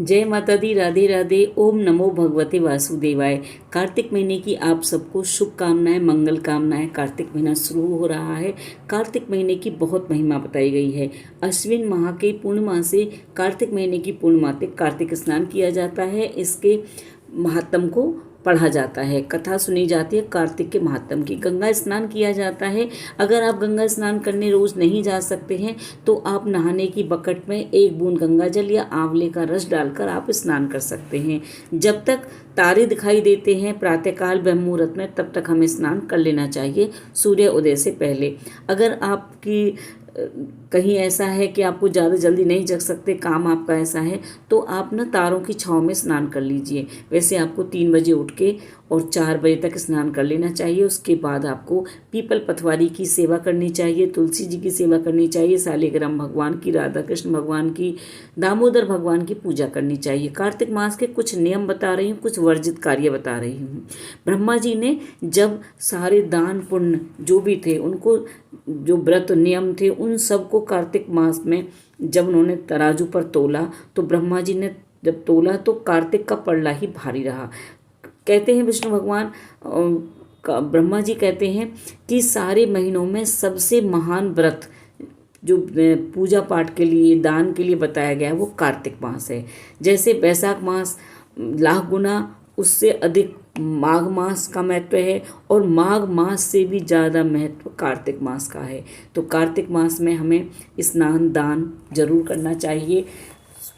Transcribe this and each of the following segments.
जय माता दी, राधे राधे। ओम नमो भगवते वासुदेवाय। कार्तिक महीने की आप सबको शुभकामनाएं, मंगल कामनाएं। कार्तिक महीना शुरू हो रहा है। कार्तिक महीने की बहुत महिमा बताई गई है। अश्विन माह के पूर्णिमा से कार्तिक महीने की पूर्णिमा तक कार्तिक स्नान किया जाता है। इसके महात्म को पढ़ा जाता है, कथा सुनी जाती है कार्तिक के महात्म की। गंगा स्नान किया जाता है। अगर आप गंगा स्नान करने रोज नहीं जा सकते हैं तो आप नहाने की बकेट में एक बूंद गंगा जल या आंवले का रस डालकर आप स्नान कर सकते हैं। जब तक तारे दिखाई देते हैं प्रातःकाल ब्रह्म मुहूर्त में, तब तक हमें स्नान कर लेना चाहिए, सूर्य उदय से पहले। अगर आपकी कहीं ऐसा है कि आपको ज़्यादा जल्दी नहीं जग सकते, काम आपका ऐसा है, तो आप ना तारों की छाँव में स्नान कर लीजिए। वैसे आपको 3 बजे उठ के और 4 बजे तक स्नान कर लेना चाहिए। उसके बाद आपको पीपल पथवारी की सेवा करनी चाहिए, तुलसी जी की सेवा करनी चाहिए, शालिग्राम भगवान की, राधा कृष्ण भगवान की, दामोदर भगवान की पूजा करनी चाहिए। कार्तिक मास के कुछ नियम बता रही हूँ, कुछ वर्जित कार्य बता रही हूँ। ब्रह्मा जी ने जब सारे दान पुण्य जो भी थे, उनको जो व्रत नियम थे, उन सबको कार्तिक मास में जब उन्होंने तराजू पर तोला, तो ब्रह्मा जी ने जब तोला तो कार्तिक का पड़ला ही भारी रहा। कहते हैं विष्णु भगवान ब्रह्मा जी कहते हैं कि सारे महीनों में सबसे महान व्रत जो पूजा पाठ के लिए, दान के लिए बताया गया है, वो कार्तिक मास है। जैसे वैशाख मास लाख गुना उससे अधिक माघ मास का महत्व है, और माघ मास से भी ज़्यादा महत्व कार्तिक मास का है। तो कार्तिक मास में हमें स्नान दान जरूर करना चाहिए।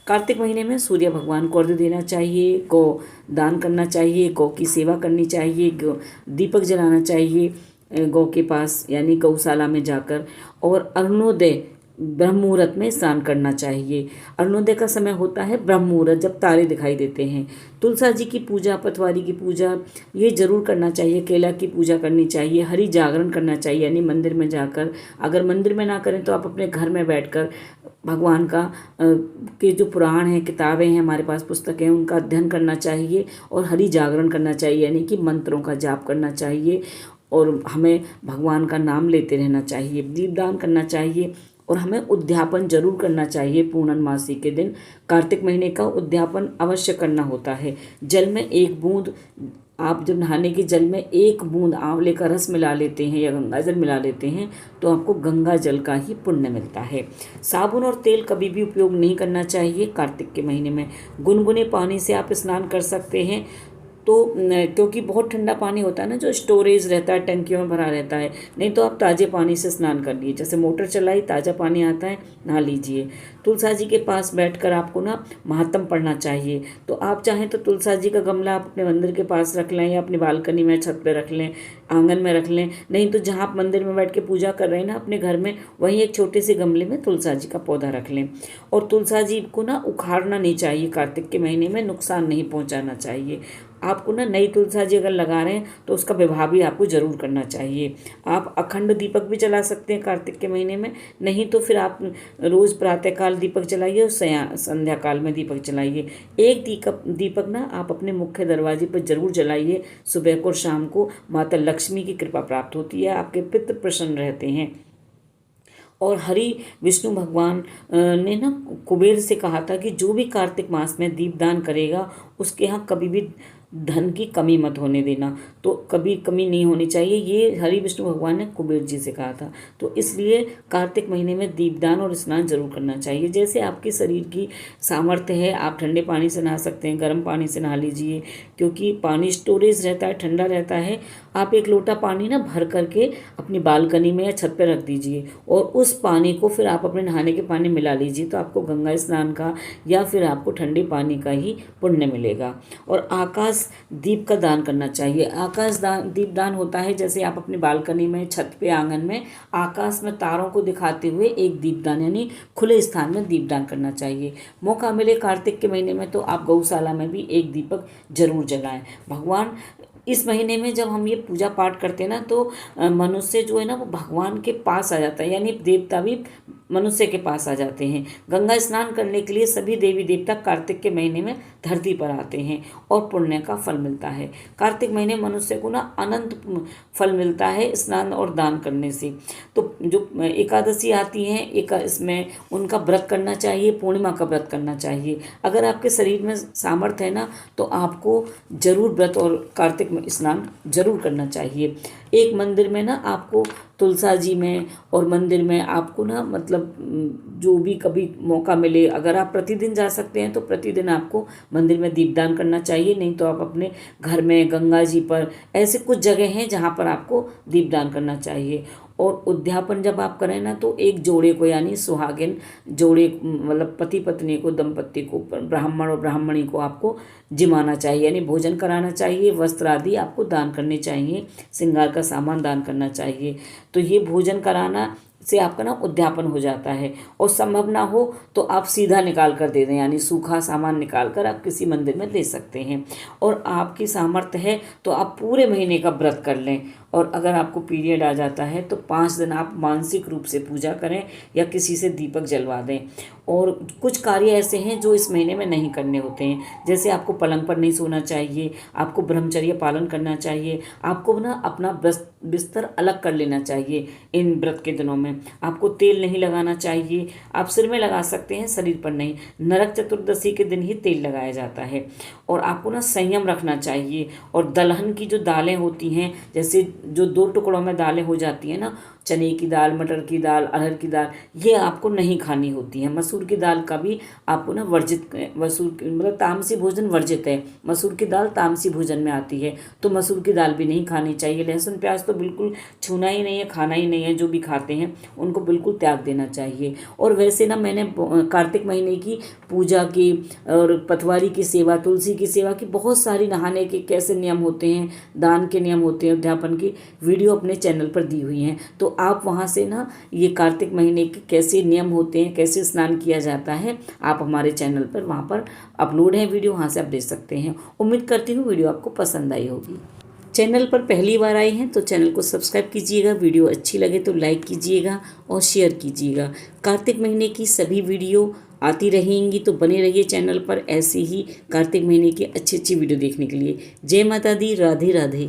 कार्तिक महीने में सूर्य भगवान को अर्घ्य देना चाहिए, गौ दान करना चाहिए, गौ की सेवा करनी चाहिए, दीपक जलाना चाहिए गौ के पास, यानी गौशाला में जाकर, और अरुणोदय ब्रह्म मुहूर्त में स्नान करना चाहिए। अरुणोदय का समय होता है ब्रह्म मुहूर्त, जब तारे दिखाई देते हैं। तुलसा जी की पूजा, पथवारी की पूजा ये जरूर करना चाहिए। केला की पूजा करनी चाहिए, हरि जागरण करना चाहिए, यानी मंदिर में जाकर। अगर मंदिर में ना करें तो आप अपने घर में बैठकर भगवान का के जो पुराण हैं, किताबें हैं, हमारे पास पुस्तकें हैं, उनका अध्ययन करना चाहिए, और हरि जागरण करना चाहिए, यानी कि मंत्रों का जाप करना चाहिए, और हमें भगवान का नाम लेते रहना चाहिए। दीपदान करना चाहिए, और हमें उद्यापन जरूर करना चाहिए। पूर्णमासी के दिन कार्तिक महीने का उद्यापन अवश्य करना होता है। जल में 1 बूंद, आप जब नहाने के जल में 1 बूंद आंवले का रस मिला लेते हैं या गंगा जल मिला लेते हैं तो आपको गंगा जल का ही पुण्य मिलता है। साबुन और तेल कभी भी उपयोग नहीं करना चाहिए कार्तिक के महीने में। गुनगुने पानी से आप स्नान कर सकते हैं, तो क्योंकि बहुत ठंडा पानी होता है ना, जो स्टोरेज रहता है, टंकियों में भरा रहता है। नहीं तो आप ताज़े पानी से स्नान कर लीजिए, जैसे मोटर चलाई, ताज़ा पानी आता है, नहा लीजिए। तुलसा जी के पास बैठकर आपको ना महात्म पढ़ना चाहिए। तो आप चाहें तो तुलसा जी का गमला आप अपने मंदिर के पास रख लें, या अपनी बालकनी में, छत पर रख लें, आंगन में रख लें। नहीं तो जहाँ आप मंदिर में बैठ के पूजा कर रहे हैं ना अपने घर में, वहीं एक छोटे से गमले में तुलसा जी का पौधा रख लें। और तुलसा जी को ना उखाड़ना नहीं चाहिए, कार्तिक के महीने में नुकसान नहीं पहुँचाना चाहिए। आपको ना नई तुलसा जी अगर लगा रहे हैं तो उसका विवाह भी आपको जरूर करना चाहिए। आप अखंड दीपक भी जला सकते हैं कार्तिक के महीने में। नहीं तो फिर आप रोज़ प्रातःकाल दीपक जलाइए और संध्या काल में दीपक जलाइए। एक दीपक ना आप अपने मुख्य दरवाजे पर जरूर जलाइए। सुबह को और शाम को माता लक्ष्मी की कृपा प्राप्त होती है, आपके पितृ प्रसन्न रहते हैं। और हरि विष्णु भगवान ने ना कुबेर से कहा था कि जो भी कार्तिक मास में दीपदान करेगा उसके यहाँ कभी भी धन की कमी मत होने देना। तो कभी कमी नहीं होनी चाहिए, ये हरि विष्णु भगवान ने कुबेर जी से कहा था। तो इसलिए कार्तिक महीने में दीपदान और स्नान जरूर करना चाहिए। जैसे आपके शरीर की सामर्थ्य है, आप ठंडे पानी से नहा सकते हैं, गर्म पानी से नहा लीजिए, क्योंकि पानी स्टोरेज रहता है, ठंडा रहता है। आप 1 लोटा पानी ना भर करके अपनी बालकनी में या छत पर रख दीजिए, और उस पानी को फिर आप अपने नहाने के पानी मिला लीजिए, तो आपको गंगा स्नान का या फिर आपको ठंडे पानी का ही पुण्य मिलेगा। और आकाश दीप का दान करना चाहिए। आकाश दीप दान होता है जैसे आप अपनी बालकनी में, छत पे, आंगन में आकाश में तारों को दिखाते हुए एक दीपदान, यानी खुले स्थान में दीपदान करना चाहिए। मौका मिले कार्तिक के महीने में तो आप गौशाला में भी एक दीपक जरूर जलाएं। भगवान इस महीने में जब हम ये पूजा पाठ करते हैं ना तो मनुष्य जो है ना वो भगवान के पास आ जाता है, यानी देवता भी मनुष्य के पास आ जाते हैं। गंगा स्नान करने के लिए सभी देवी देवता कार्तिक के महीने में धरती पर आते हैं और पुण्य का फल मिलता है। कार्तिक महीने मनुष्य को ना अनंत फल मिलता है स्नान और दान करने से। तो जो एकादशी आती हैं इसमें उनका व्रत करना चाहिए, पूर्णिमा का व्रत करना चाहिए। अगर आपके शरीर में सामर्थ्य है ना तो आपको जरूर व्रत और कार्तिक में स्नान जरूर करना चाहिए। एक मंदिर में ना आपको तुलसा जी में और मंदिर में आपको ना मतलब जो भी कभी मौका मिले, अगर आप प्रतिदिन जा सकते हैं तो प्रतिदिन आपको मंदिर में दीपदान करना चाहिए, नहीं तो आप अपने घर में गंगा जी पर ऐसे कुछ जगह हैं जहाँ पर आपको दीपदान करना चाहिए। और उद्यापन जब आप करें ना तो एक जोड़े को यानी सुहागिन जोड़े मतलब पति पत्नी को, दंपत्ति को, ब्राह्मण और ब्राह्मणी को आपको जिमाना चाहिए, यानी भोजन कराना चाहिए, वस्त्र आदि आपको दान करने चाहिए, श्रृंगार का सामान दान करना चाहिए। तो ये भोजन कराना से आपका ना उद्यापन हो जाता है। और संभव ना हो तो आप सीधा निकाल कर दे दें, यानी सूखा सामान निकाल कर आप किसी मंदिर में दे सकते हैं। और आपकी सामर्थ्य है तो आप पूरे महीने का व्रत कर लें। और अगर आपको पीरियड आ जाता है तो 5 दिन आप मानसिक रूप से पूजा करें या किसी से दीपक जलवा दें। और कुछ कार्य ऐसे हैं जो इस महीने में नहीं करने होते हैं, जैसे आपको पलंग पर नहीं सोना चाहिए, आपको ब्रह्मचर्य पालन करना चाहिए, आपको ना अपना बिस्तर अलग कर लेना चाहिए। इन व्रत के दिनों में आपको तेल नहीं लगाना चाहिए, आप सिर में लगा सकते हैं, शरीर पर नहीं। नरक चतुर्दशी के दिन ही तेल लगाया जाता है। और आपको ना संयम रखना चाहिए। और दलहन की जो दालें होती हैं, जैसे जो 2 टुकड़ों में दालें हो जाती हैं ना, चने की दाल, मटर की दाल, अरहर की दाल, ये आपको नहीं खानी होती है। मसूर की दाल का भी आपको ना मतलब तामसी भोजन वर्जित है। मसूर की दाल तामसी भोजन में आती है, तो मसूर की दाल भी नहीं खानी चाहिए। लहसुन प्याज तो बिल्कुल छूना ही नहीं है, खाना ही नहीं है। जो भी खाते हैं उनको बिल्कुल त्याग देना चाहिए। और वैसे ना मैंने कार्तिक महीने की पूजा की और पतवारी की सेवा, तुलसी की सेवा की, बहुत सारी नहाने के कैसे नियम होते हैं, दान के नियम होते हैं, उद्यापन की वीडियो अपने चैनल पर दी हुई हैं। तो आप वहाँ से ना ये कार्तिक महीने के कैसे नियम होते हैं, कैसे स्नान किया जाता है, आप हमारे चैनल पर वहाँ पर अपलोड है वीडियो, वहाँ से आप देख सकते हैं। उम्मीद करती हूँ वीडियो आपको पसंद आई होगी। चैनल पर पहली बार आए हैं तो चैनल को सब्सक्राइब कीजिएगा, वीडियो अच्छी लगे तो लाइक कीजिएगा और शेयर कीजिएगा। कार्तिक महीने की सभी वीडियो आती रहेंगी तो बने रहिए चैनल पर ऐसे ही कार्तिक महीने की अच्छी अच्छी वीडियो देखने के लिए। जय माता दी, राधे राधे।